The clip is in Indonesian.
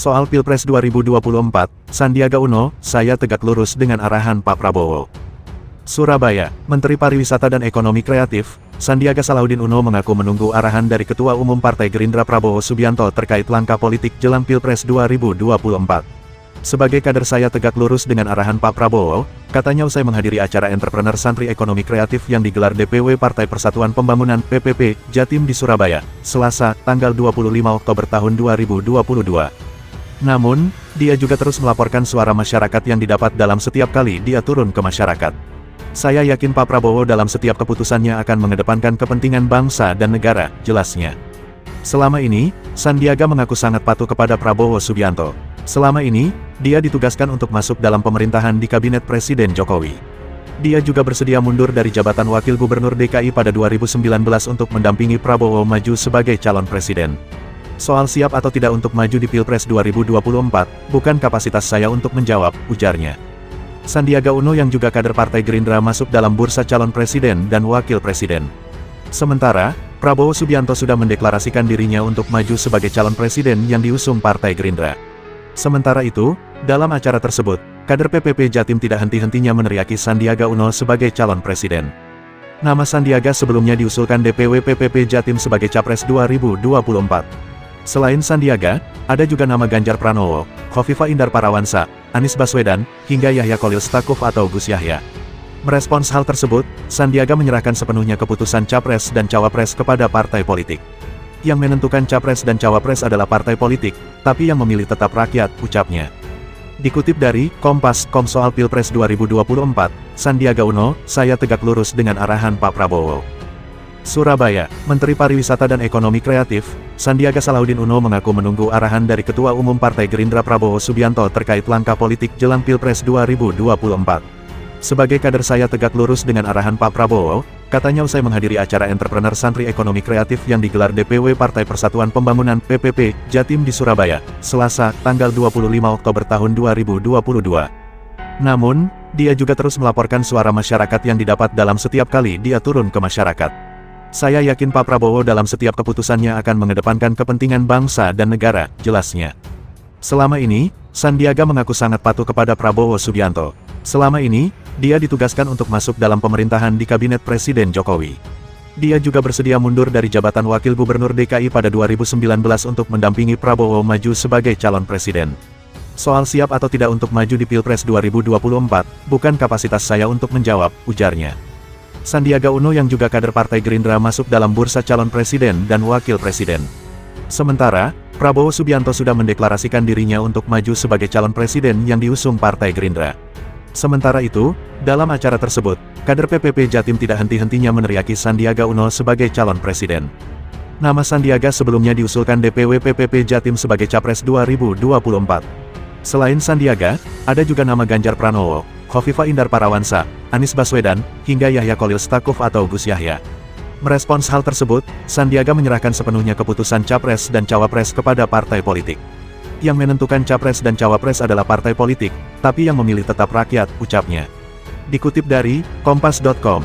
Soal Pilpres 2024, Sandiaga Uno, saya tegak lurus dengan arahan Pak Prabowo. Surabaya, Menteri Pariwisata dan Ekonomi Kreatif, Sandiaga Salahuddin Uno mengaku menunggu arahan dari Ketua Umum Partai Gerindra Prabowo Subianto terkait langkah politik jelang Pilpres 2024. Sebagai kader saya tegak lurus dengan arahan Pak Prabowo, katanya usai menghadiri acara Entrepreneur Santri Ekonomi Kreatif yang digelar DPW Partai Persatuan Pembangunan PPP, Jatim di Surabaya, Selasa, tanggal 25 Oktober tahun 2022. Namun, dia juga terus melaporkan suara masyarakat yang didapat dalam setiap kali dia turun ke masyarakat. Saya yakin Pak Prabowo dalam setiap keputusannya akan mengedepankan kepentingan bangsa dan negara, jelasnya. Selama ini, Sandiaga mengaku sangat patuh kepada Prabowo Subianto. Selama ini, dia ditugaskan untuk masuk dalam pemerintahan di Kabinet Presiden Jokowi. Dia juga bersedia mundur dari jabatan Wakil Gubernur DKI pada 2019 untuk mendampingi Prabowo maju sebagai calon presiden. Soal siap atau tidak untuk maju di Pilpres 2024, bukan kapasitas saya untuk menjawab, ujarnya. Sandiaga Uno yang juga kader Partai Gerindra masuk dalam bursa calon presiden dan wakil presiden. Sementara, Prabowo Subianto sudah mendeklarasikan dirinya untuk maju sebagai calon presiden yang diusung Partai Gerindra. Sementara itu, dalam acara tersebut, kader PPP Jatim tidak henti-hentinya meneriaki Sandiaga Uno sebagai calon presiden. Nama Sandiaga sebelumnya diusulkan DPW PPP Jatim sebagai Capres 2024. Selain Sandiaga, ada juga nama Ganjar Pranowo, Khofifah Indar Parawansa, Anies Baswedan, hingga Yahya Kholil Stakuf atau Gus Yahya. Merespons hal tersebut, Sandiaga menyerahkan sepenuhnya keputusan Capres dan Cawapres kepada partai politik. Yang menentukan Capres dan Cawapres adalah partai politik, tapi yang memilih tetap rakyat, ucapnya. Dikutip dari Kompas.com soal Pilpres 2024, Sandiaga Uno, saya tegak lurus dengan arahan Pak Prabowo. Surabaya, Menteri Pariwisata dan Ekonomi Kreatif, Sandiaga Salahuddin Uno mengaku menunggu arahan dari Ketua Umum Partai Gerindra Prabowo Subianto terkait langkah politik jelang Pilpres 2024. Sebagai kader saya tegak lurus dengan arahan Pak Prabowo, katanya usai menghadiri acara Entrepreneur Santri Ekonomi Kreatif yang digelar DPW Partai Persatuan Pembangunan PPP, Jatim di Surabaya, Selasa, tanggal 25 Oktober tahun 2022. Namun, dia juga terus melaporkan suara masyarakat yang didapat dalam setiap kali dia turun ke masyarakat. Saya yakin Pak Prabowo dalam setiap keputusannya akan mengedepankan kepentingan bangsa dan negara, jelasnya. Selama ini, Sandiaga mengaku sangat patuh kepada Prabowo Subianto. Selama ini, dia ditugaskan untuk masuk dalam pemerintahan di Kabinet Presiden Jokowi. Dia juga bersedia mundur dari jabatan Wakil Gubernur DKI pada 2019 untuk mendampingi Prabowo maju sebagai calon presiden. Soal siap atau tidak untuk maju di Pilpres 2024, bukan kapasitas saya untuk menjawab, ujarnya. Sandiaga Uno yang juga kader Partai Gerindra masuk dalam bursa calon presiden dan wakil presiden. Sementara, Prabowo Subianto sudah mendeklarasikan dirinya untuk maju sebagai calon presiden yang diusung Partai Gerindra. Sementara itu, dalam acara tersebut, kader PPP Jatim tidak henti-hentinya meneriaki Sandiaga Uno sebagai calon presiden. Nama Sandiaga sebelumnya diusulkan DPW PPP Jatim sebagai Capres 2024. Selain Sandiaga, ada juga nama Ganjar Pranowo, Khofifah Indar Parawansa, Anies Baswedan, hingga Yahya Kholil Stakuf atau Gus Yahya. Merespons hal tersebut, Sandiaga menyerahkan sepenuhnya keputusan Capres dan Cawapres kepada partai politik. Yang menentukan Capres dan Cawapres adalah partai politik, tapi yang memilih tetap rakyat, ucapnya. Dikutip dari Kompas.com.